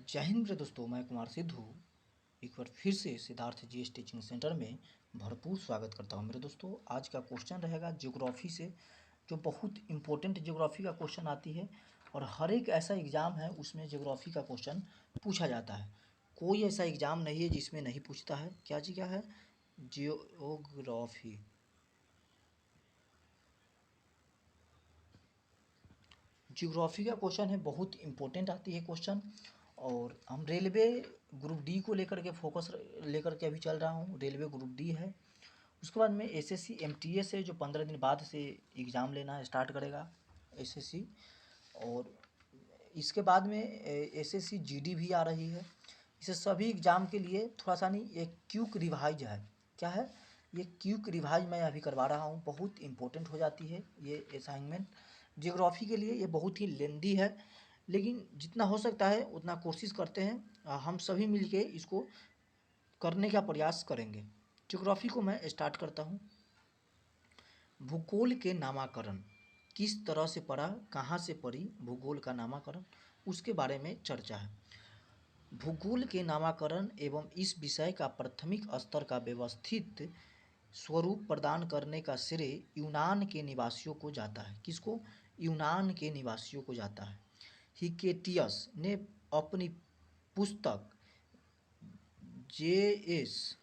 जय हिंद मेरे दोस्तों, मैं कुमार सिद्धू एक बार फिर से सिद्धार्थ जीएस टीचिंग सेंटर में भरपूर स्वागत करता हूं। मेरे दोस्तों, आज का क्वेश्चन रहेगा ज्योग्राफी से, जो बहुत इम्पोर्टेंट ज्योग्राफी का क्वेश्चन आती है और हर एक ऐसा एग्ज़ाम है उसमें ज्योग्राफी का क्वेश्चन पूछा जाता है। कोई ऐसा एग्ज़ाम नहीं है जिसमें नहीं पूछता है। क्या जी क्या है? जियोग्राफी। ज्योग्राफी का क्वेश्चन है, बहुत इम्पोर्टेंट आती है क्वेश्चन। और हम रेलवे ग्रुप डी को लेकर के फोकस लेकर के अभी चल रहा हूँ। रेलवे ग्रुप डी है। उसके बाद में एसएससी एमटीएस है, जो 15 दिन बाद से एग्ज़ाम लेना स्टार्ट करेगा एसएससी। और इसके बाद में एसएससी जीडी भी आ रही है। इसे सभी एग्ज़ाम के लिए थोड़ा सा नहीं, एक क्विक रिवाइज है। क्या है ये? क्विक रिवाइज मैं अभी करवा रहा हूँ। बहुत इंपॉर्टेंट हो जाती है ये असाइनमेंट ज्योग्राफी के लिए। ये बहुत ही लेंदी है, लेकिन जितना हो सकता है उतना कोशिश करते हैं। हम सभी मिलके इसको करने का प्रयास करेंगे। ज्योग्राफी को मैं स्टार्ट करता हूँ। भूगोल के नामकरण किस तरह से पढ़ा, कहाँ से पढ़ी भूगोल का नामकरण, उसके बारे में चर्चा है। भूगोल के नामकरण एवं इस विषय का प्राथमिक स्तर का व्यवस्थित स्वरूप प्रदान करने का श्रेय यूनान के निवासियों को जाता है। किसको? यूनान के निवासियों को जाता है। हिकेटियस ने अपनी पुस्तक जेएस,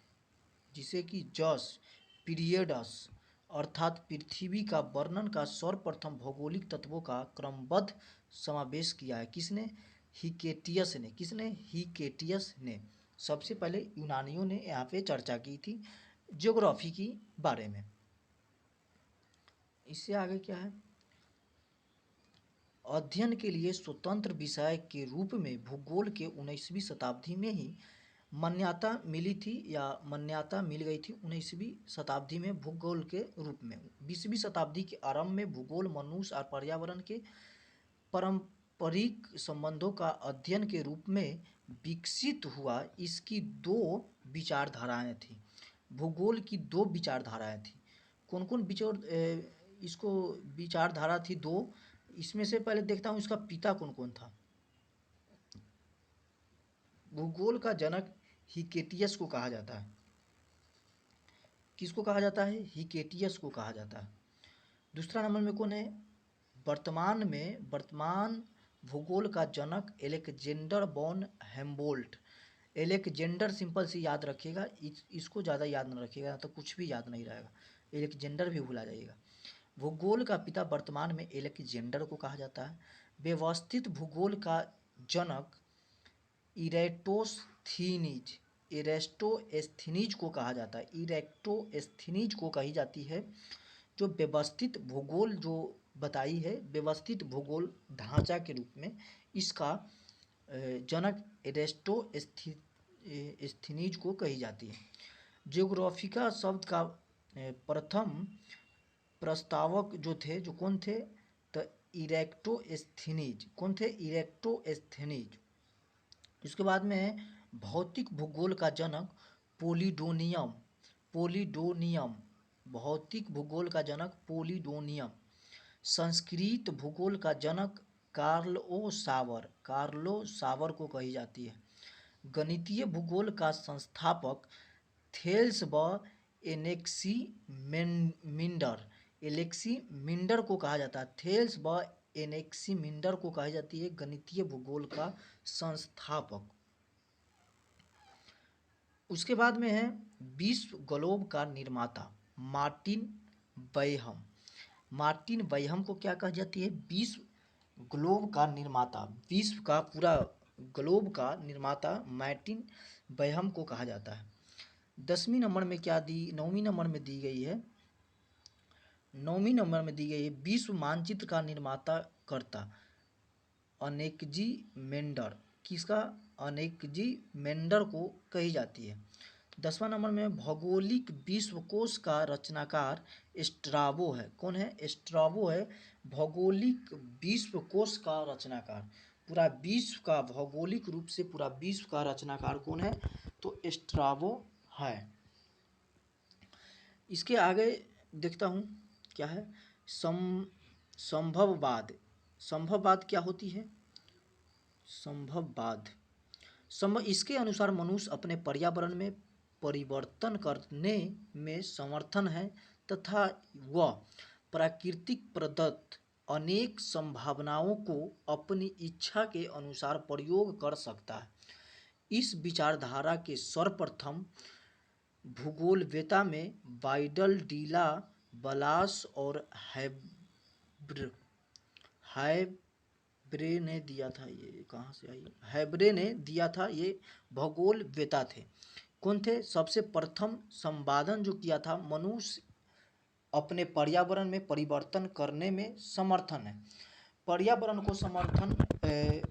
जिसे कि जस पीरियडस अर्थात पृथ्वी का वर्णन का सर्वप्रथम भौगोलिक तत्वों का क्रमबद्ध समावेश किया है। किसने? हिकेटियस ने। किसने? हिकेटियस ने। सबसे पहले यूनानियों ने यहाँ पे चर्चा की थी ज्योग्राफी की बारे में। इससे आगे क्या है? अध्ययन के लिए स्वतंत्र विषय के रूप में भूगोल के 19वीं शताब्दी में ही मान्यता मिली थी, या मान्यता मिल गई थी 19वीं शताब्दी में भूगोल के रूप में। 20वीं शताब्दी के आरंभ में भूगोल मनुष्य और पर्यावरण के पारंपरिक संबंधों का अध्ययन के रूप में विकसित हुआ। इसकी दो विचारधाराएं थी। भूगोल की दो विचारधाराएं थी। कौन कौन इसको विचारधारा थी? दो। इसमें से पहले देखता हूँ इसका पिता कौन कौन था। भूगोल का जनक हिकेटियस को कहा जाता है। किसको कहा जाता है? हिकेटियस को कहा जाता है। दूसरा नंबर में कौन है? वर्तमान भूगोल का जनक एलेक्जेंडर वॉन हेम्बोल्ट। एलेक्जेंडर सिंपल से याद रखिएगा, इसको ज़्यादा याद न रखिएगा, तो कुछ भी याद नहीं रहेगा। एलेक्जेंडर भी भूला जाइएगा। भूगोल का पिता वर्तमान में एलेक्जेंडर को कहा जाता है। व्यवस्थित भूगोल का जनक इरेस्टोस्थीनीज को कहा जाता है। इरेस्टोस्थीनीज को कही जाती है, जो व्यवस्थित भूगोल जो बताई है, व्यवस्थित भूगोल ढांचा के रूप में इसका जनक इरेस्टोस्थीनीज को कही जाती है। जियोग्राफिका शब्द का प्रथम प्रस्तावक जो थे, जो कौन थे? तो इरेस्टोस्थीनीज। कौन थे? इरेस्टोस्थीनीज। इसके बाद में भौतिक भूगोल का जनक पोलिडोनियम। भौतिक भूगोल का जनक पोलिडोनियम। संस्कृत भूगोल का जनक कार्लो सावर को कही जाती है। गणितीय भूगोल का संस्थापक थेल्स व एलेक्सीमिंडर को कहा जाता है। थेल्स व एनेक्सीमिंडर को कही जाती है गणितीय भूगोल का संस्थापक। उसके बाद में है विश्व ग्लोब का निर्माता मार्टिन बैहम को क्या कहा जाती है? विश्व ग्लोब का निर्माता, विश्व का पूरा ग्लोब का निर्माता मार्टिन बैहम को कहा जाता है। 10वीं नंबर में क्या दी? 9वीं नंबर में दी गई है। 9वीं नंबर में दी गई है विश्व मानचित्र का निर्माता करता अनेकजी मेंडर। किसका? अनेकजी मेंडर को कही जाती है। 10वां नंबर में भौगोलिक विश्वकोश का रचनाकार स्ट्राबो है। कौन है? स्ट्राबो है भौगोलिक विश्वकोश का रचनाकार। पूरा विश्व का भौगोलिक रूप से पूरा विश्व का रचनाकार कौन है? तो स्ट्राबो है। इसके आगे देखता हूँ क्या है। संभववाद क्या होती है? संभववाद इसके अनुसार मनुष्य अपने पर्यावरण में परिवर्तन करने में समर्थन है तथा वह प्राकृतिक प्रदत्त अनेक संभावनाओं को अपनी इच्छा के अनुसार प्रयोग कर सकता है। इस विचारधारा के सर्वप्रथम भूगोलवेत्ता में बाइडल, डीला, बलास और हैब्रे ने दिया था। ये कहाँ से आई? हैब्रे ने दिया था। ये भूगोलवेत्ता थे। कौन थे? सबसे प्रथम संपादन जो किया था, मनुष्य अपने पर्यावरण में परिवर्तन करने में समर्थन है। पर्यावरण को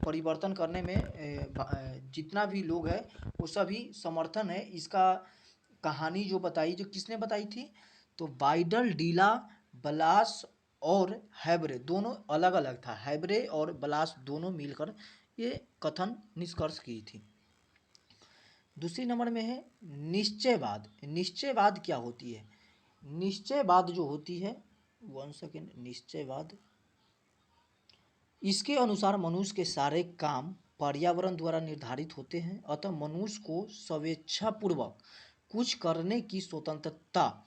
परिवर्तन करने में जितना भी लोग हैं वो सभी समर्थन है। इसका कहानी जो बताई, जो किसने बताई थी? तो बाइडल, डीला, बलास और हैब्रे, दोनों अलग अलग था। हैब्रे और बलास दोनों मिलकर ये कथन निष्कर्ष की थी। दूसरी नंबर में है निश्चयवाद। निश्चयवाद क्या होती है? निश्चयवाद जो होती है, 1 सेकेंड, निश्चयवाद, इसके अनुसार मनुष्य के सारे काम पर्यावरण द्वारा निर्धारित होते हैं, अतः मनुष्य को स्वेच्छापूर्वक कुछ करने की स्वतंत्रता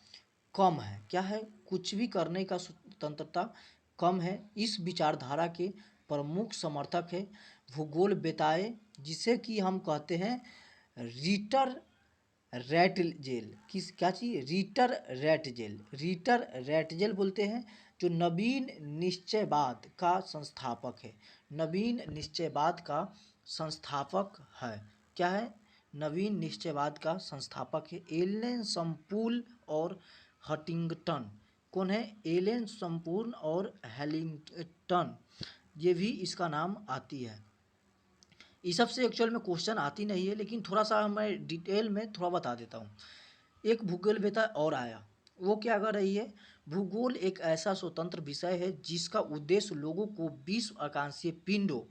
कम है। क्या है? कुछ भी करने का स्वतंत्रता कम है। इस विचारधारा के प्रमुख समर्थक है भूगोलवेत्ताएं, जिसे कि हम कहते हैं रीटर रैटजेल। क्या चीज़? रीटर रैटजेल बोलते हैं, जो नवीन निश्चयवाद का संस्थापक है। नवीन निश्चयवाद का संस्थापक है। क्या है? नवीन निश्चयवाद का संस्थापक है एलेन सम्पूल और हटिंगटन। कौन है? एलेन सम्पूल और हैलिंगटन, ये भी इसका नाम आती है। इस सबसे एक्चुअल में क्वेश्चन आती नहीं है, लेकिन थोड़ा सा मैं डिटेल में थोड़ा बता देता हूँ। एक भूगोलवेत्ता और आया, वो क्या कर रही है? भूगोल एक ऐसा स्वतंत्र विषय है जिसका उद्देश्य लोगों को विश्व आकाशीय पिंडों,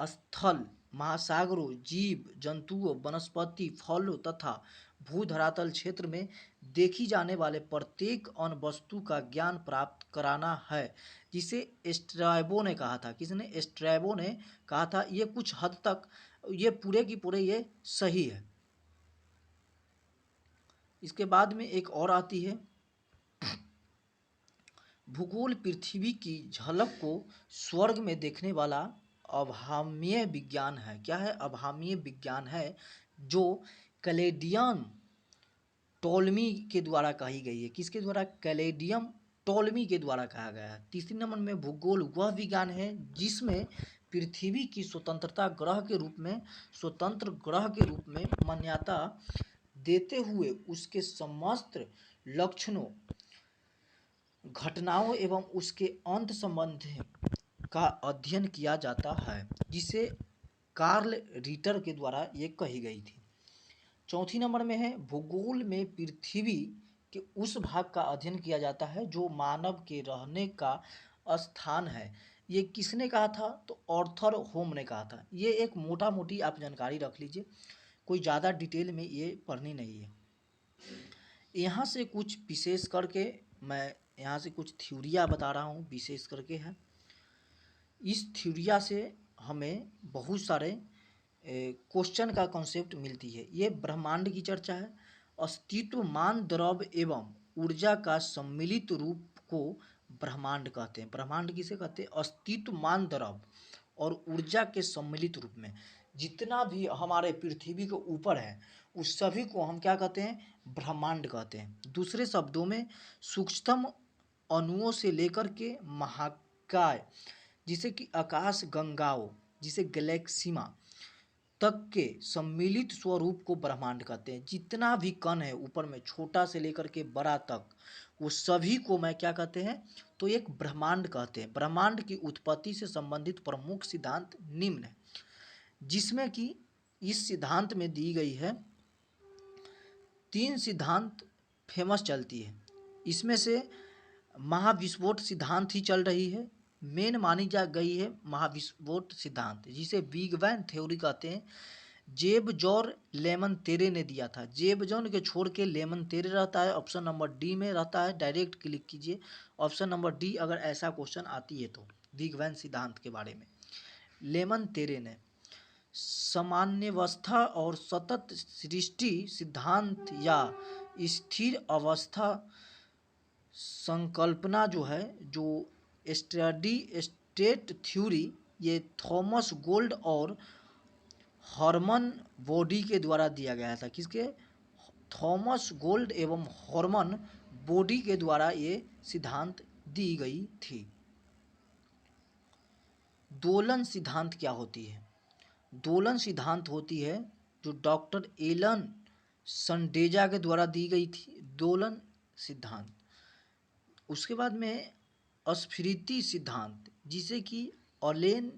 स्थल, महासागरों, जीव जंतुओं, वनस्पति, फलों तथा भूधरातल क्षेत्र में देखी जाने वाले प्रत्येक अन्य वस्तु का ज्ञान प्राप्त कराना है, जिसे स्ट्रैबो ने कहा था। किसने? स्ट्रैबो ने कहा था। ये कुछ हद तक ये पूरे की पूरे ये सही है। इसके बाद में एक और आती है, भूगोल पृथ्वी की झलक को स्वर्ग में देखने वाला अभामीय विज्ञान है। क्या है? अभामीय विज्ञान है, जो कैलेडियन टोलमी के द्वारा कही गई है। किसके द्वारा? कैलेडियम टोलमी के द्वारा कहा गया है। तीसरी नंबर में भूगोल वह विज्ञान है जिसमें पृथ्वी की स्वतंत्र ग्रह के रूप में मान्यता देते हुए उसके समस्त लक्षणों, घटनाओं एवं उसके अंत संबंध का अध्ययन किया जाता है, जिसे कार्ल रीटर के द्वारा ये कही गई थी। चौथी नंबर में है भूगोल में पृथ्वी के उस भाग का अध्ययन किया जाता है जो मानव के रहने का स्थान है। ये किसने कहा था? तो ऑर्थर होम ने कहा था। ये एक मोटा मोटी आप जानकारी रख लीजिए, कोई ज़्यादा डिटेल में ये पढ़नी नहीं है। यहाँ से कुछ विशेष करके मैं यहाँ से कुछ थ्योरिया बता रहा हूँ, विशेष करके है। इस थ्योरिया से हमें बहुत सारे क्वेश्चन का कॉन्सेप्ट मिलती है। ये ब्रह्मांड की चर्चा है। अस्तित्वमान द्रव एवं ऊर्जा का सम्मिलित रूप को ब्रह्मांड कहते हैं। ब्रह्मांड किसे कहते हैं? अस्तित्वमान द्रव और ऊर्जा के सम्मिलित रूप में जितना भी हमारे पृथ्वी के ऊपर है उस सभी को हम क्या कहते हैं? ब्रह्मांड कहते हैं। दूसरे शब्दों में सूक्ष्मतम अणुओं से लेकर के महाकाय, जिसे कि आकाश गंगाओं, जिसे गैलेक्सीमा तक के सम्मिलित स्वरूप को ब्रह्मांड कहते हैं। जितना भी कण है ऊपर में, छोटा से लेकर के बड़ा तक, वो सभी को मैं क्या कहते हैं? तो एक ब्रह्मांड कहते हैं। ब्रह्मांड की उत्पत्ति से संबंधित प्रमुख सिद्धांत निम्न है, जिसमें कि इस सिद्धांत में दी गई है 3 सिद्धांत फेमस चलती है। इसमें से महाविस्फोट सिद्धांत ही चल रही है, मेन मानी जा गई है महाविस्फोट सिद्धांत, जिसे बिग बैंग थ्योरी कहते हैं। जेब जॉन लेमन तेरे ने दिया था। जेब जॉन के छोड़ के लेमन तेरे रहता है, ऑप्शन नंबर डी में रहता है। डायरेक्ट क्लिक कीजिए ऑप्शन नंबर डी, अगर ऐसा क्वेश्चन आती है तो बिग बैंग सिद्धांत के बारे में लेमन तेरे ने। सामान्यावस्था और सतत सृष्टि सिद्धांत या स्थिर अवस्था संकल्पना जो है, जो स्टडी स्टेट थ्योरी, ये थॉमस गोल्ड और हॉर्मन बॉडी के द्वारा दिया गया था। किसके? थॉमस गोल्ड एवं हॉर्मन बॉडी के द्वारा ये सिद्धांत दी गई थी। दोलन सिद्धांत क्या होती है? दोलन सिद्धांत होती है जो डॉक्टर एलन संडेजा के द्वारा दी गई थी, दोलन सिद्धांत। उसके बाद में स्फीरिति सिद्धांत, जिसे कि एलेन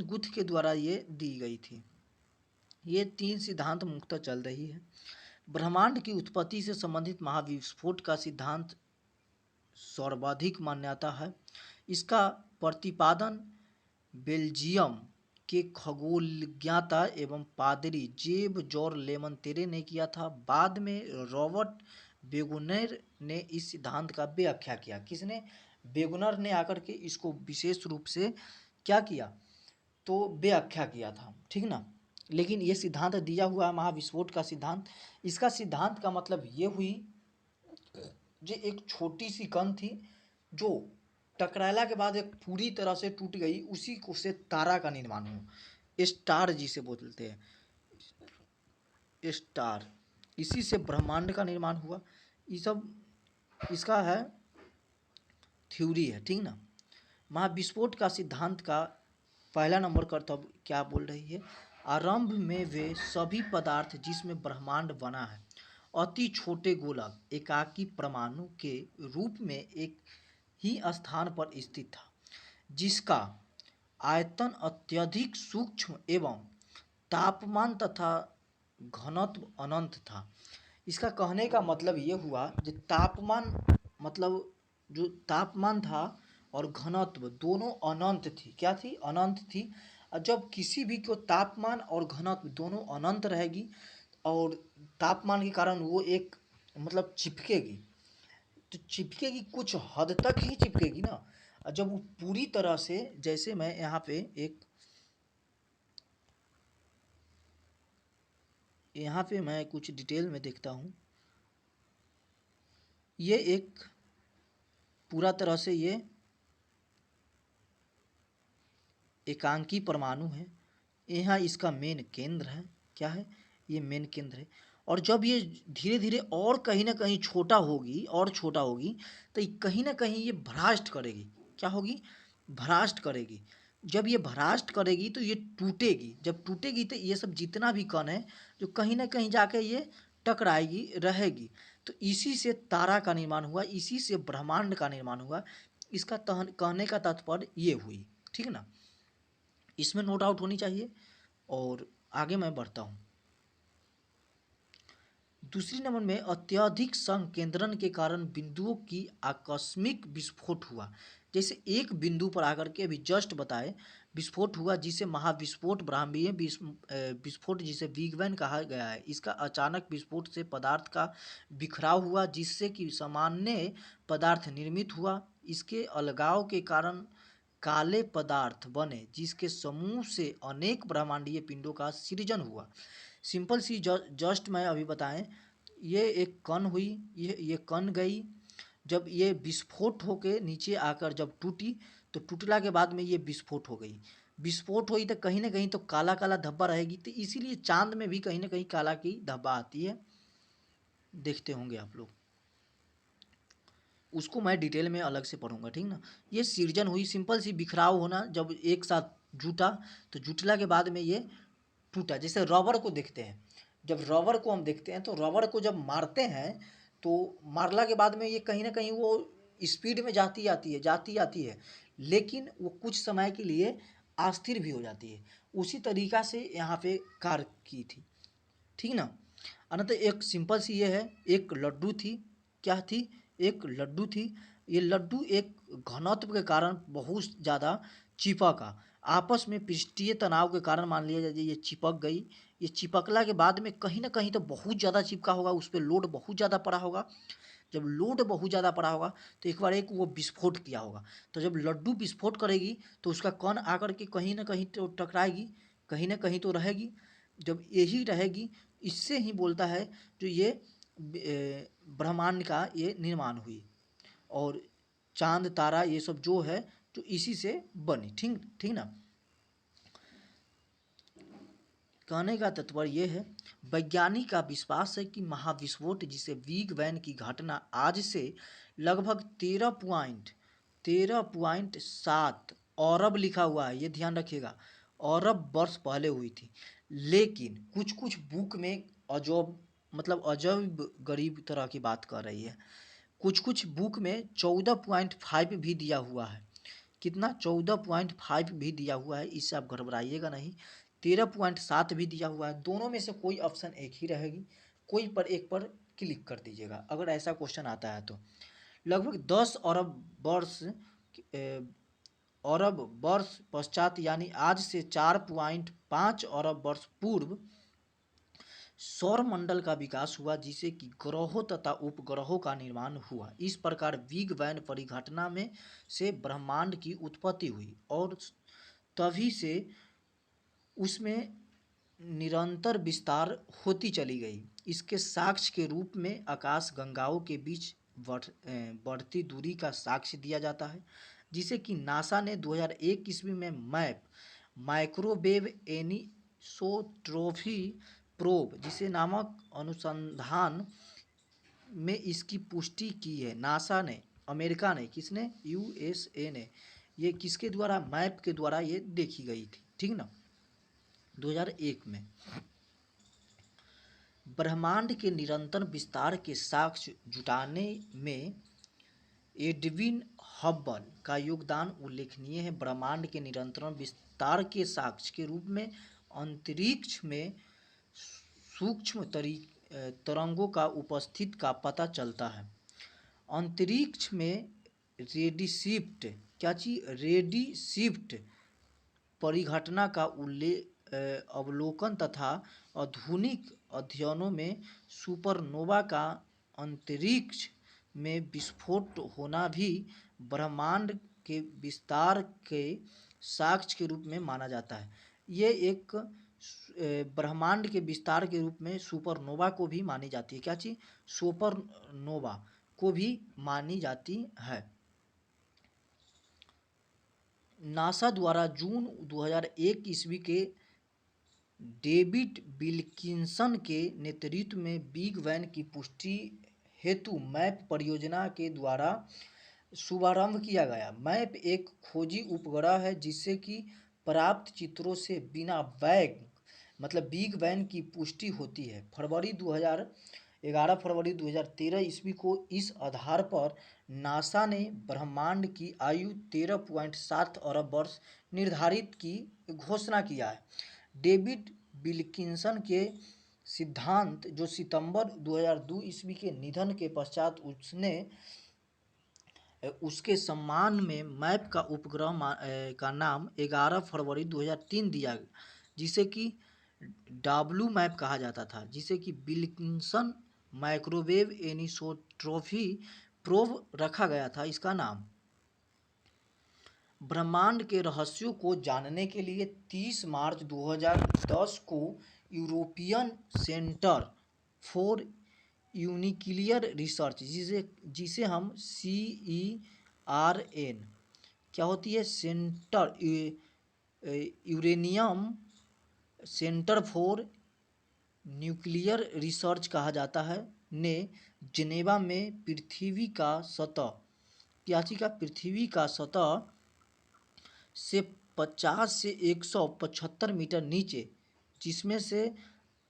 गुथ के द्वारा ये दी गई थी। ये 3 सिद्धांत मुख्यतः चल रही है। ब्रह्मांड की उत्पत्ति से संबंधित महाविस्फोट का सिद्धांत सर्वाधिक मान्यता है। इसका प्रतिपादन बेल्जियम के खगोलज्ञाता एवं पादरी जेब जॉर लेमनतेरे ने किया था। बाद में रॉबर्ट बेगुनर ने इस सिद्धांत का व्याख्या किया। किसने? बेगुनर ने आकर के इसको विशेष रूप से क्या किया? तो व्याख्या किया था, ठीक ना। लेकिन ये सिद्धांत दिया हुआ है महाविस्फोट का सिद्धांत। इसका सिद्धांत का मतलब ये हुई जो एक छोटी सी कण थी जो टकराला के बाद एक पूरी तरह से टूट गई, उसी को से तारा का निर्माण हुआ, स्टार जिसे बोलते हैं, स्टार। इसी से ब्रह्मांड का निर्माण हुआ। ये सब इसका है थ्योरी है, ठीक ना। महाविस्फोट का सिद्धांत का पहला नंबर कर्तव्य क्या बोल रही है? आरंभ में वे सभी पदार्थ जिसमें ब्रह्मांड बना है अति छोटे गोलक एकाकी परमाणु के रूप में एक ही स्थान पर स्थित था, जिसका आयतन अत्यधिक सूक्ष्म एवं तापमान तथा घनत्व अनंत था। इसका कहने का मतलब ये हुआ जो तापमान, मतलब जो तापमान था और घनत्व दोनों अनंत थी। क्या थी? अनंत थी। और जब किसी भी को तापमान और घनत्व दोनों अनंत रहेगी और तापमान के कारण वो एक मतलब चिपकेगी, तो चिपकेगी कुछ हद तक ही चिपकेगी ना। और जब वो पूरी तरह से, जैसे मैं यहाँ पे मैं कुछ डिटेल में देखता हूँ, ये एक पूरा तरह से ये एकांकी परमाणु है। यहाँ इसका मेन केंद्र है। क्या है? ये मेन केंद्र है। और जब ये धीरे धीरे और कहीं ना कहीं छोटा होगी और छोटा होगी, तो कहीं ना कहीं ये भ्राष्ट करेगी। क्या होगी? भ्राष्ट करेगी। जब ये भ्राष्ट करेगी तो ये टूटेगी। जब टूटेगी तो ये सब जितना भी कण है जो कहीं ना कहीं जाके ये टकराएगी, रहेगी। तो इसी से तारा का निर्माण हुआ, इसी से ब्रह्मांड का निर्माण हुआ। इसका कहने का तात्पर्य ये हुई, ठीक ना। इसमें नो डाउट होनी चाहिए। और आगे मैं बढ़ता हूँ। दूसरी नंबर में अत्यधिक संकेंद्रण के कारण बिंदुओं की आकस्मिक विस्फोट हुआ। जैसे एक बिंदु पर आकर के अभी जस्ट बताए विस्फोट हुआ, जिसे महाविस्फोट, ब्रह्मांडीय विस्फोट जिसे बिग बैंग कहा गया है। इसका अचानक विस्फोट से पदार्थ का बिखराव हुआ, जिससे कि सामान्य पदार्थ निर्मित हुआ। इसके अलगाव के कारण काले पदार्थ बने, जिसके समूह से अनेक ब्रह्मांडीय पिंडों का सृजन हुआ। सिंपल सी जस्ट मैं अभी बताएं, ये एक कण हुई, ये कण गई, जब ये विस्फोट होके नीचे आकर जब टूटी, तो टूटला के बाद में ये विस्फोट हो गई। विस्फोट हुई तो कहीं ना कहीं तो काला काला धब्बा रहेगी। तो इसीलिए चांद में भी कहीं ना कहीं काला की धब्बा आती है, देखते होंगे आप लोग। उसको मैं डिटेल में अलग से पढ़ूंगा, ठीक ना। ये सृजन हुई, सिंपल सी बिखराव होना, जब एक साथ जुटा तो जुटला के बाद में ये टूटा। जैसे रबर को देखते हैं, जब रबर को हम देखते हैं तो रबर को जब मारते हैं तो मारला के बाद में ये कहीं ना कहीं वो स्पीड में जाती आती है, लेकिन वो कुछ समय के लिए अस्थिर भी हो जाती है। उसी तरीका से यहाँ पे कार्य की थी, ठीक ना। अनंत एक सिंपल सी ये है, एक लड्डू थी। क्या थी? एक लड्डू थी। ये लड्डू एक घनत्व के कारण बहुत ज़्यादा चिपका, आपस में पृष्ठीय तनाव के कारण मान लिया जाए ये चिपक गई। ये चिपकला के बाद में कहीं ना कहीं तो बहुत ज़्यादा चिपका होगा, उस पर लोड बहुत ज़्यादा पड़ा होगा। जब लोड बहुत ज़्यादा पड़ा होगा तो एक बार एक वो विस्फोट किया होगा। तो जब लड्डू विस्फोट करेगी तो उसका कण आकर के कहीं ना कहीं तो टकराएगी, कहीं ना कहीं तो रहेगी। जब यही रहेगी, इससे ही बोलता है जो ये ब्रह्मांड का ये निर्माण हुई, और चांद तारा ये सब जो है जो इसी से बनी। ठीक ठीक ना। कहने का तात्पर्य यह है, वैज्ञानिक का विश्वास है कि महाविस्फोट जिसे बिग बैंग की घटना आज से लगभग 13.7 अरब लिखा हुआ है, ये ध्यान रखिएगा, अरब वर्ष पहले हुई थी। लेकिन कुछ कुछ बुक में अजब मतलब अजब गरीब तरह की बात कर रही है। कुछ कुछ बुक में 14.5 भी दिया हुआ है। कितना? 14.5 भी दिया हुआ है, इससे आप घबराइएगा नहीं। 13.7 भी दिया हुआ है। दोनों में से कोई ऑप्शन एक ही रहेगी, कोई पर एक पर क्लिक कर दीजिएगा अगर ऐसा क्वेश्चन आता है तो। लगभग 10 अरब वर्ष पश्चात यानी आज से 4.5 अरब वर्ष पूर्व सौर मंडल का विकास हुआ, जिसे कि ग्रहों तथा उपग्रहों का निर्माण हुआ। इस प्रकार बिग बैंग परिघटना में से ब्रह्मांड की उत्पत्ति हुई और तभी से उसमें निरंतर विस्तार होती चली गई। इसके साक्ष्य के रूप में आकाश गंगाओं के बीच बढ़ती दूरी का साक्ष्य दिया जाता है, जिसे कि नासा ने 2001 ईस्वी में मैप माइक्रोवेव एनिसोट्रॉपी प्रोब जिसे नामक अनुसंधान में इसकी पुष्टि की है। नासा ने, अमेरिका ने, किसने? यूएसए ने। ये किसके द्वारा? मैप के द्वारा ये देखी गई थी। ठीक ना, 2001 में। ब्रह्मांड के निरंतर विस्तार के साक्ष्य जुटाने में एडविन हब्बल का योगदान उल्लेखनीय है। ब्रह्मांड के निरंतर विस्तार के साक्ष्य के रूप में अंतरिक्ष में सूक्ष्म तरंगों का उपस्थित का पता चलता है। अंतरिक्ष में रेडिशिफ्ट, क्या चीज? रेडिशिफ्ट परिघटना का अवलोकन तथा आधुनिक अध्ययनों में सुपरनोवा का अंतरिक्ष में विस्फोट होना भी ब्रह्मांड के विस्तार के साक्ष्य के रूप में माना जाता है। ये एक ब्रह्मांड के विस्तार के रूप में सुपरनोवा को भी मानी जाती है। क्या चीज? सुपरनोवा को भी मानी जाती है। नासा द्वारा जून 2001 ईस्वी के डेविड विल्किंसन के नेतृत्व में बिग बैंग की पुष्टि हेतु मैप परियोजना के द्वारा शुभारंभ किया गया। मैप एक खोजी उपग्रह है जिससे कि प्राप्त चित्रों से बिना बैंग मतलब बिग बैंग की पुष्टि होती है। 11 फरवरी 2013 ईस्वी को इस आधार पर नासा ने ब्रह्मांड की आयु 13.7 अरब वर्ष निर्धारित की घोषणा किया है। डेविड विल्किंसन के सिद्धांत जो सितंबर 2002 ईस्वी के निधन के पश्चात उसके सम्मान में मैप का उपग्रह का नाम 11 फरवरी 2003 दिया, जिसे कि डब्ल्यू मैप कहा जाता था, जिसे कि विल्किंसन माइक्रोवेव एनिसोट्रॉपी प्रोब रखा गया था इसका नाम। ब्रह्मांड के रहस्यों को जानने के लिए 30 मार्च 2010 को European centre for nuclear research, जिसे हम CERN क्या होती है? Centre uranium centre for nuclear research कहा जाता है, ने जिनेवा में पृथ्वी का सतह, क्या चीज का? पृथ्वी का सतह से 50 से 175 मीटर नीचे, जिसमें से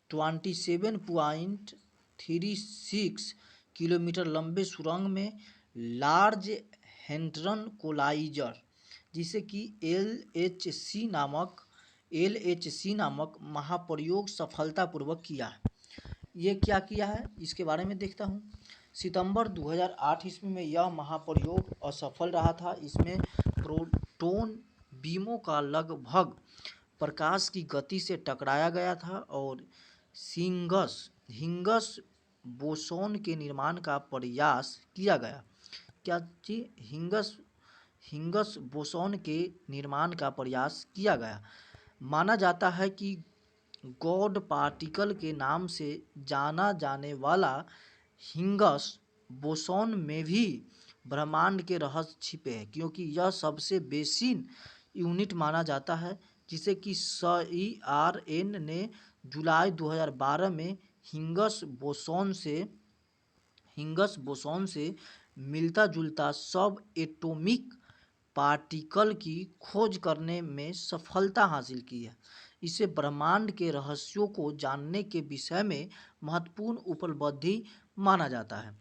27.36 किलोमीटर लंबे सुरंग में लार्ज हैंड्रन कोलाइजर, जिसे कि LHC नामक महाप्रयोग सफलतापूर्वक किया है। ये क्या किया है इसके बारे में देखता हूँ। सितंबर 2008 ईस्वी में यह महाप्रयोग असफल रहा था। इसमें प्रोटॉन बीमों का लगभग प्रकाश की गति से टकराया गया था और हिंगस बोसोन के निर्माण का प्रयास किया गया। क्या चीज? हिग्स बोसोन के निर्माण का प्रयास किया गया। माना जाता है कि गॉड पार्टिकल के नाम से जाना जाने वाला हिग्स बोसोन में भी ब्रह्मांड के रहस्य छिपे हैं, क्योंकि यह सबसे बेसिन यूनिट माना जाता है, जिसे कि CERN ने जुलाई 2012 में हिग्स बोसोन से मिलता जुलता सब एटॉमिक पार्टिकल की खोज करने में सफलता हासिल की है। इसे ब्रह्मांड के रहस्यों को जानने के विषय में महत्वपूर्ण उपलब्धि माना जाता है।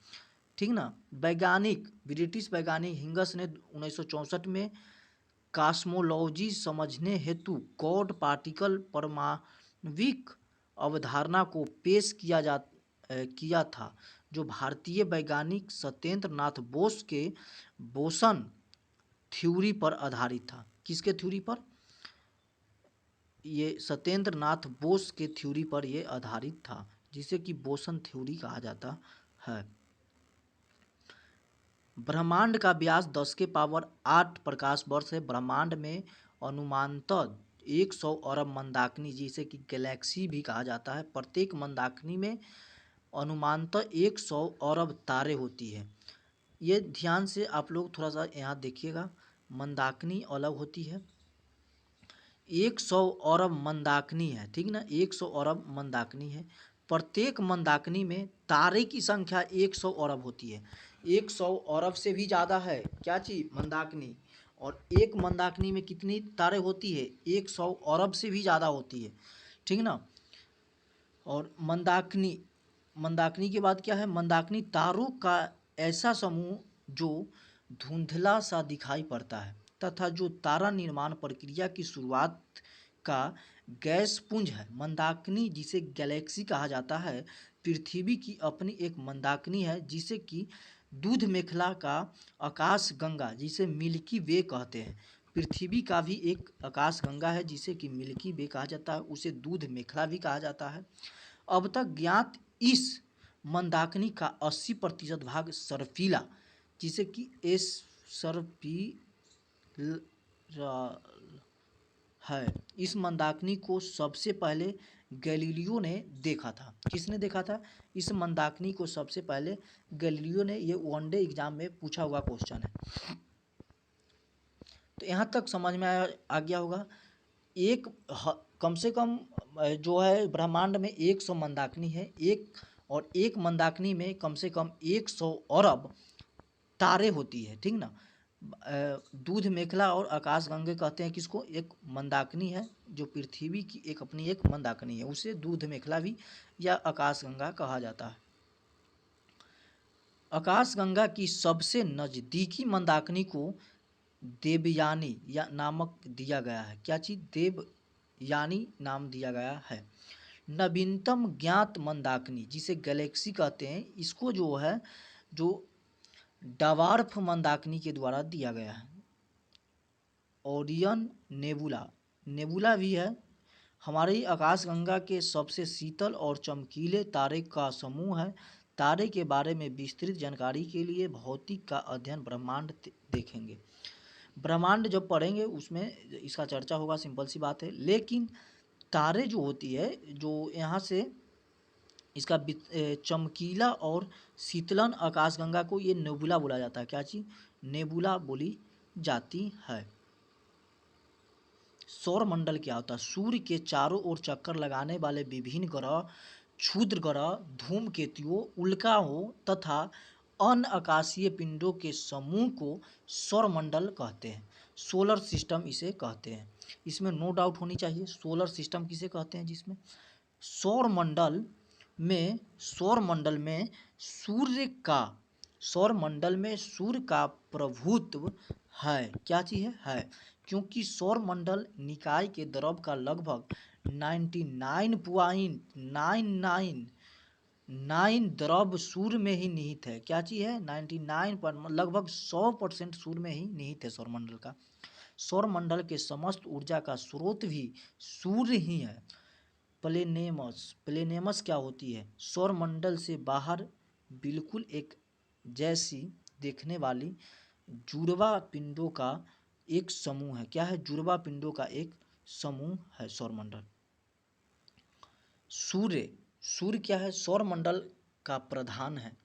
ठीक ना। ब्रिटिश वैज्ञानिक हिग्स ने 1964 में कॉस्मोलॉजी समझने हेतु गॉड पार्टिकल परमाणविक अवधारणा को पेश किया था, जो भारतीय वैज्ञानिक सत्येंद्र नाथ बोस के बोसन थ्योरी पर आधारित था। किसके थ्योरी पर? ये सत्येंद्र नाथ बोस के थ्योरी पर ये आधारित था, जिसे कि बोसन थ्योरी कहा जाता है। ब्रह्मांड का व्यास 10⁸ प्रकाश वर्ष है। ब्रह्मांड में अनुमानतः 100 अरब मंदाकिनी, जिसे कि गैलेक्सी भी कहा जाता है। प्रत्येक मंदाकिनी में अनुमानतः 100 अरब तारे होती है। ये ध्यान से आप लोग थोड़ा सा यहाँ देखिएगा, मंदाकिनी अलग होती है। 100 अरब मंदाकिनी है, ठीक ना। 100 अरब मंदाकिनी है। प्रत्येक मंदाकिनी में तारे की संख्या 100 अरब होती है। 100 अरब से भी ज़्यादा है क्या चीज? मंदाकिनी। और एक मंदाकिनी में कितनी तारे होती है? 100 अरब से भी ज़्यादा होती है, ठीक ना। और मंदाकिनी के बाद क्या है? मंदाकिनी तारों का ऐसा समूह जो धुंधला सा दिखाई पड़ता है तथा जो तारा निर्माण प्रक्रिया की शुरुआत का गैस पुंज है। मंदाकिनी, जिसे गैलेक्सी कहा जाता है, पृथ्वी की अपनी एक मंदाकिनी है, जिसे कि दूध मेखला का आकाश गंगा, जिसे मिल्की वे कहते हैं। पृथ्वी का भी एक आकाश गंगा है, जिसे कि मिल्की वे कहा जाता है, उसे दूध मेखला भी कहा जाता है। अब तक ज्ञात इस मंदाकिनी का 80% भाग सर्पिला, जिसे कि है। इस मंदाकिनी को सबसे पहले गैलीलियो ने देखा था। किसने देखा था? इस मंदाकिनी को सबसे पहले गैलीलियो ने। ये वनडे एग्जाम में पूछा हुआ क्वेश्चन है। तो यहाँ तक समझ में आ गया होगा। कम से कम जो है ब्रह्मांड में 100 मंदाकिनी है, एक मंदाकिनी में कम से कम 100 अरब तारे होती है, ठीक ना। दूध मेखला और आकाश गंगा कहते हैं किसको? एक मंदाकिनी है जो पृथ्वी की अपनी एक मंदाकिनी है, उसे दूध मेखला भी या आकाश गंगा कहा जाता है। आकाश गंगा की सबसे नजदीकी मंदाकिनी को देवयानी या नामक दिया गया है। क्या चीज? देवयानी नाम दिया गया है। नवीनतम ज्ञात मंदाकिनी, जिसे गैलेक्सी कहते हैं, इसको जो है जो डवार्फ मंदाकिनी के द्वारा दिया गया है। ओरियन नेबुला भी है। हमारी आकाशगंगा के सबसे शीतल और चमकीले तारे का समूह है। तारे के बारे में विस्तृत जानकारी के लिए भौतिक का अध्ययन ब्रह्मांड देखेंगे। ब्रह्मांड जब पढ़ेंगे उसमें इसका चर्चा होगा, सिंपल सी बात है। लेकिन तारे जो होती है, जो यहाँ से इसका चमकीला और शीतलन आकाशगंगा को ये नेबुला बोला जाता है। क्या चीज? नेबुला बोली जाती है। सौर मंडल क्या होता है? सूर्य के चारों ओर चक्कर लगाने वाले विभिन्न ग्रह, क्षुद्र ग्रह, धूमकेतुओं, उल्काओं तथा अन्य आकाशीय पिंडों के समूह को सौर मंडल कहते हैं। सोलर सिस्टम इसे कहते हैं। इसमें नो डाउट होनी चाहिए, सोलर सिस्टम किसे कहते हैं? जिसमें सौर मंडल में सूर्य का प्रभुत्व है। क्या चीज है? क्योंकि सौर मंडल निकाय के द्रव का लगभग 99.999 द्रव सूर्य में ही निहित है। क्या चीज है? 99 पर लगभग 100% सूर्य में ही निहित है सौर मंडल का। सौर मंडल के समस्त ऊर्जा का स्रोत भी सूर्य ही है। प्लेनेमस क्या होती है? सौरमंडल से बाहर बिल्कुल एक जैसी देखने वाली जुड़वा पिंडों का एक समूह है। क्या है? जुड़वा पिंडों का एक समूह है सौरमंडल। सूर्य क्या है? सौरमंडल का प्रधान है।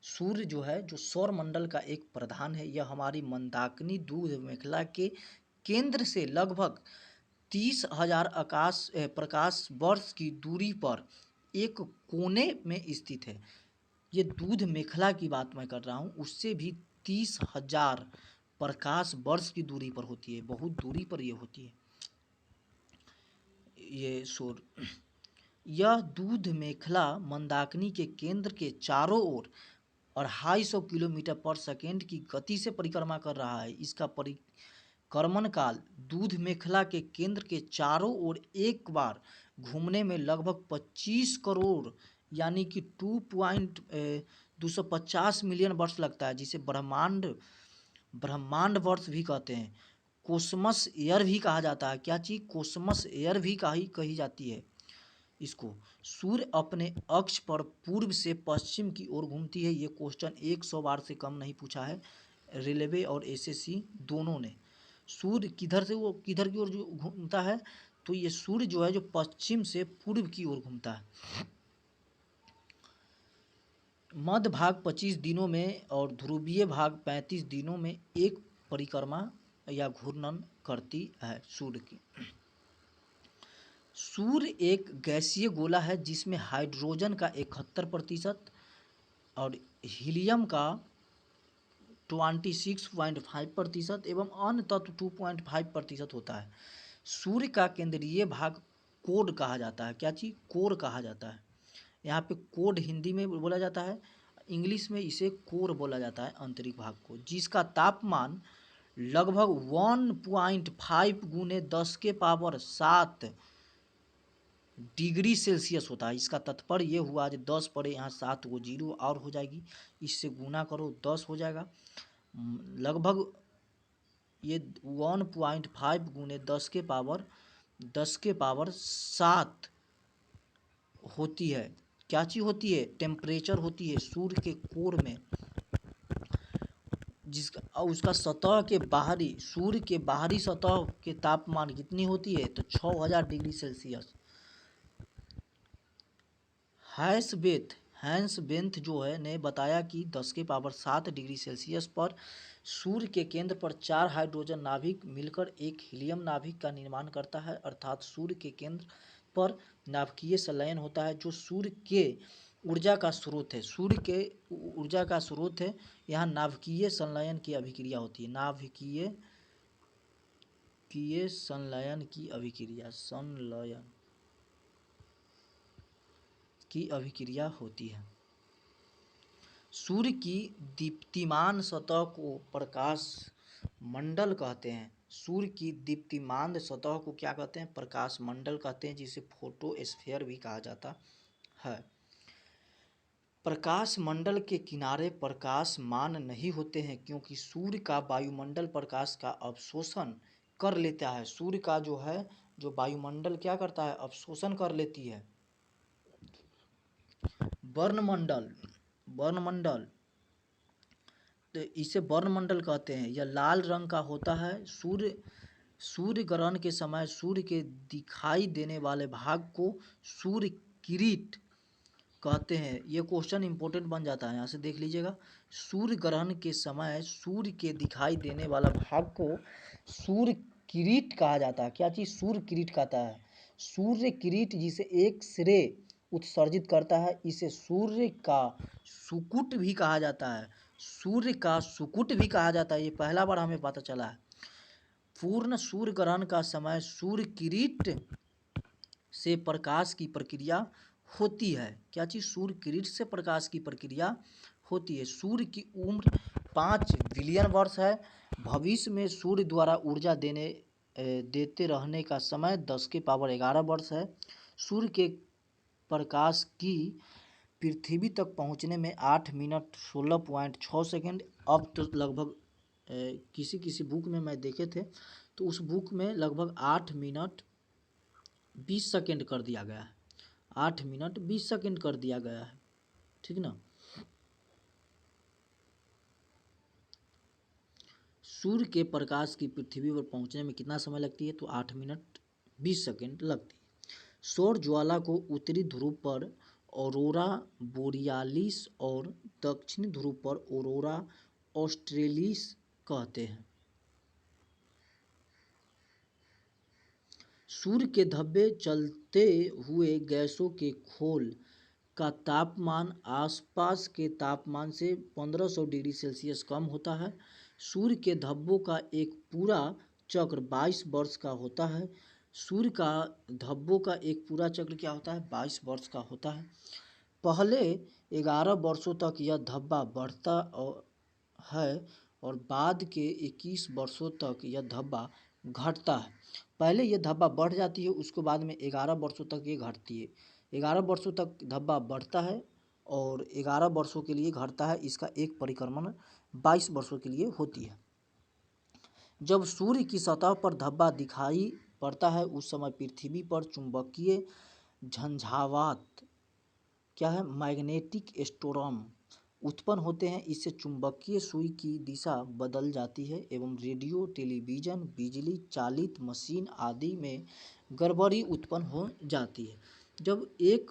सूर्य जो है, जो सौरमंडल का एक प्रधान है, यह हमारी मंदाकिनी दूध मेखला के केंद्र से लगभग 30,000 प्रकाश वर्ष की दूरी पर एक कोने में स्थित है। ये दूध मेखला की बात मैं कर रहा हूँ, उससे भी 30,000 प्रकाश वर्ष की दूरी पर होती है, बहुत दूरी पर ये होती है ये सूर्य। यह दूध मेखला मंदाकिनी के केंद्र के चारों ओर 250 किलोमीटर पर सेकेंड की गति से परिक्रमा कर रहा है। इसका परिक्रमण काल दूध मेखला के केंद्र के चारों ओर एक बार घूमने में लगभग 25 करोड़ यानी कि 250 मिलियन वर्ष लगता है, जिसे ब्रह्मांड वर्ष भी कहते हैं। कोसमस एयर भी कहा जाता है। क्या चीज़? कोसमस एयर भी कही जाती है इसको। सूर्य अपने अक्ष पर पूर्व से पश्चिम की ओर घूमती है। ये क्वेश्चन 100 बार से कम नहीं पूछा है रेलवे और एसएससी दोनों ने। सूर्य किधर की ओर जो घूमता है, तो ये सूर्य जो है जो पश्चिम से पूर्व की ओर घूमता है। मध्य भाग 25 दिनों में और ध्रुवीय भाग 35 दिनों में एक परिक्रमा या घूर्णन करती है सूर्य की। सूर्य एक गैसीय गोला है जिसमें हाइड्रोजन का 71% और हीलियम का 26.5% एवं अन्य तत्व 2.5% होता है। सूर्य का केंद्रीय भाग कोर कहा जाता है। क्या चीज़? कोर कहा जाता है। यहाँ पे कोर हिंदी में बोला जाता है, इंग्लिश में इसे कोर बोला जाता है आंतरिक भाग को, जिसका तापमान लगभग 1.5 गुने 10⁻7 डिग्री सेल्सियस होता है। इसका तात्पर्य ये हुआ, जो 10 पड़े यहाँ 7 को जीरो और हो जाएगी, इससे गुना करो 10 हो जाएगा। लगभग ये 1.5 गुने 10⁻7 होती है। क्या चीज़ होती है? टेम्परेचर होती है सूर्य के कोर में, जिसका उसका सतह के बाहरी, सूर्य के बाहरी सतह के तापमान कितनी होती है? तो 6000 डिग्री सेल्सियस। हैंस बेंथ जो है ने बताया कि 10⁻7 डिग्री सेल्सियस पर सूर्य के केंद्र पर 4 हाइड्रोजन नाभिक मिलकर एक हीलियम नाभिक का निर्माण करता है। अर्थात सूर्य के केंद्र पर नाभिकीय संलयन होता है, जो सूर्य के ऊर्जा का स्रोत है। सूर्य के ऊर्जा का स्रोत है। यहाँ नाभिकीय संलयन की अभिक्रिया होती है। नाभिकीय संलयन की अभिक्रिया होती है। सूर्य की दीप्तिमान सतह को प्रकाश मंडल कहते हैं। सूर्य की दीप्तिमान सतह को क्या कहते हैं? प्रकाश मंडल कहते हैं, जिसे फोटोस्फीयर भी कहा जाता है। प्रकाश मंडल के किनारे प्रकाशमान नहीं होते हैं, क्योंकि सूर्य का वायुमंडल प्रकाश का अवशोषण कर लेता है। सूर्य का जो है, जो वायुमंडल क्या करता है? अवशोषण कर लेती है। वर्णमंडल तो इसे वर्णमंडल कहते हैं। यह लाल रंग का होता है। सूर्य ग्रहण के समय सूर्य के दिखाई देने वाले भाग को सूर्य किरीट कहते हैं। ये क्वेश्चन इंपॉर्टेंट बन जाता है, यहाँ से देख लीजिएगा। सूर्य ग्रहण के समय सूर्य के दिखाई देने वाला भाग को सूर्य किरीट कहा जाता है। क्या चीज़? सूर्य किरीट कहता है। सूर्य किरीट जिसे एक श्रे उत्सर्जित करता है, इसे सूर्य का सुकुट भी कहा जाता है। सूर्य का सुकुट भी कहा जाता है। ये पहला बार हमें पता चला है। पूर्ण सूर्य ग्रहण का समय सूर्य किरीट से प्रकाश की प्रक्रिया होती है। क्या चीज़? सूर्य किरीट से प्रकाश की प्रक्रिया होती है। सूर्य की उम्र 5 बिलियन वर्ष है। भविष्य में सूर्य द्वारा ऊर्जा देते रहने का समय 10⁻11 वर्ष है। सूर्य के प्रकाश की पृथ्वी तक पहुंचने में 8 मिनट 16.6 सेकेंड। अब तो लगभग किसी बुक में मैं देखे थे, तो उस बुक में लगभग 8 मिनट 20 सेकेंड कर दिया गया है। 8 मिनट 20 सेकंड कर दिया गया है, ठीक ना। सूर्य के प्रकाश की पृथ्वी पर पहुंचने में कितना समय लगती है, तो 8 मिनट 20 सेकंड लगती है। सौर ज्वाला को उत्तरी ध्रुव पर ऑरोरा बोरियालिस और दक्षिणी ध्रुव पर ऑरोरा ऑस्ट्रेलिस कहते हैं। सूर्य के धब्बे चलते हुए गैसों के खोल का तापमान आसपास के तापमान से 1500 डिग्री सेल्सियस कम होता है। सूर्य के धब्बों का एक पूरा चक्र 22 वर्ष का होता है। सूर्य का धब्बों का एक पूरा चक्र क्या होता है, 22 वर्ष का होता है। पहले 11 वर्षों तक यह धब्बा बढ़ता है और बाद के 21 वर्षों तक यह धब्बा घटता है। पहले यह धब्बा बढ़ जाती है, उसके बाद में 11 वर्षों तक ये घटती है। 11 वर्षों तक धब्बा बढ़ता है और 11 वर्षों के लिए घटता है। इसका एक परिक्रमण 22 वर्षों के लिए होती है। जब सूर्य की सतह पर धब्बा दिखाई पड़ता है उस समय पृथ्वी पर चुंबकीय झंझावात क्या है, मैग्नेटिक स्टॉर्म उत्पन्न होते हैं। इससे चुंबकीय सुई की दिशा बदल जाती है एवं रेडियो, टेलीविज़न, बिजली चालित मशीन आदि में गड़बड़ी उत्पन्न हो जाती है। जब एक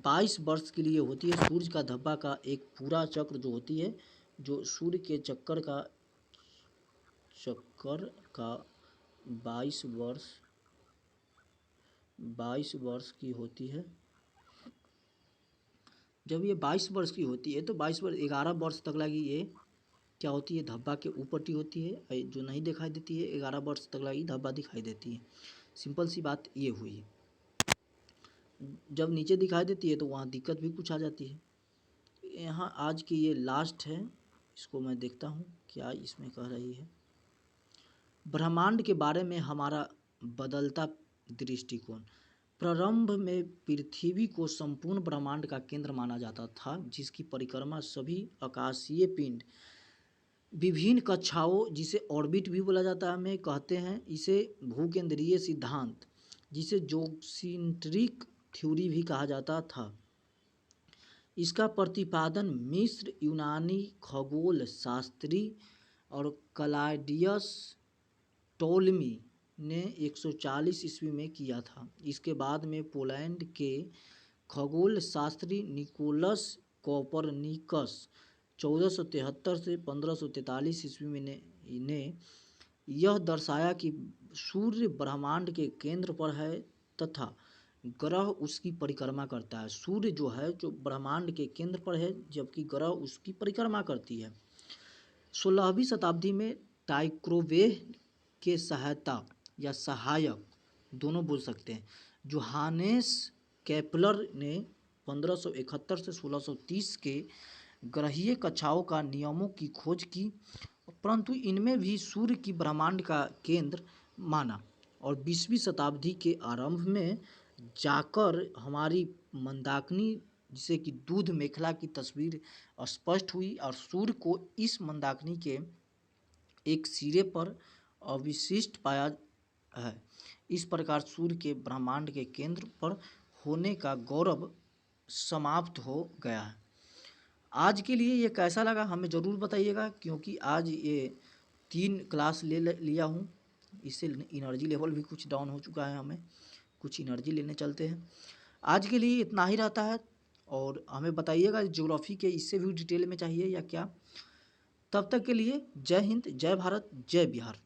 22 वर्ष के लिए होती है, सूर्य का धब्बा का एक पूरा चक्र जो होती है, जो सूर्य के चक्कर का 22 वर्ष की होती है। जब ये 22 वर्ष की होती है तो 22 वर्ष 11 वर्ष तक लगी ये क्या होती है, धब्बा के ऊपर होती है, जो नहीं दिखाई देती है 11 वर्ष तक लगी धब्बा दिखाई देती है। सिंपल सी बात ये हुई। जब नीचे दिखाई देती है तो वहाँ दिक्कत भी कुछ आ जाती है। यहाँ आज की ये लास्ट है, इसको मैं देखता हूँ क्या इसमें कह रही है। ब्रह्मांड के बारे में हमारा बदलता दृष्टिकोण। प्रारंभ में पृथ्वी को संपूर्ण ब्रह्मांड का केंद्र माना जाता था, जिसकी परिक्रमा सभी आकाशीय पिंड विभिन्न कक्षाओं, जिसे ऑर्बिट भी बोला जाता है, में कहते हैं। इसे भूकेंद्रीय सिद्धांत, जिसे जोसेंट्रिक थ्योरी भी कहा जाता था, इसका प्रतिपादन मिस्र यूनानी खगोल शास्त्री और क्लॉडियस टोलेमी ने 140 ईस्वी में किया था। इसके बाद में पोलैंड के खगोल शास्त्री निकोलस कोपरनिकस 1473 से 1543 ईस्वी में ने यह दर्शाया कि सूर्य ब्रह्मांड के केंद्र पर है तथा ग्रह उसकी परिक्रमा करता है। सूर्य जो है जो ब्रह्मांड के केंद्र पर है, जबकि ग्रह उसकी परिक्रमा करती है। 16वीं शताब्दी में टाइक्रोवेह के सहायता या सहायक दोनों बोल सकते हैं, जोहानेस केपलर ने 1571 से 1630 के ग्रहीय कक्षाओं का नियमों की खोज की, परंतु इनमें भी सूर्य की ब्रह्मांड का केंद्र माना। और 20वीं शताब्दी के आरंभ में जाकर हमारी मंदाकिनी, जिसे कि दूध मेखला की तस्वीर स्पष्ट हुई और सूर्य को इस मंदाकिनी के एक सिरे पर अवशिष्ट पाया है। इस प्रकार सूर्य के ब्रह्मांड के केंद्र पर होने का गौरव समाप्त हो गया है। आज के लिए ये कैसा लगा हमें ज़रूर बताइएगा, क्योंकि आज ये 3 क्लास लिया हूँ, इससे एनर्जी लेवल भी कुछ डाउन हो चुका है। हमें कुछ एनर्जी लेने चलते हैं। आज के लिए इतना ही रहता है और हमें बताइएगा ज्योग्राफी के इससे भी डिटेल में चाहिए या क्या। तब तक के लिए जय हिंद, जय भारत, जय बिहार।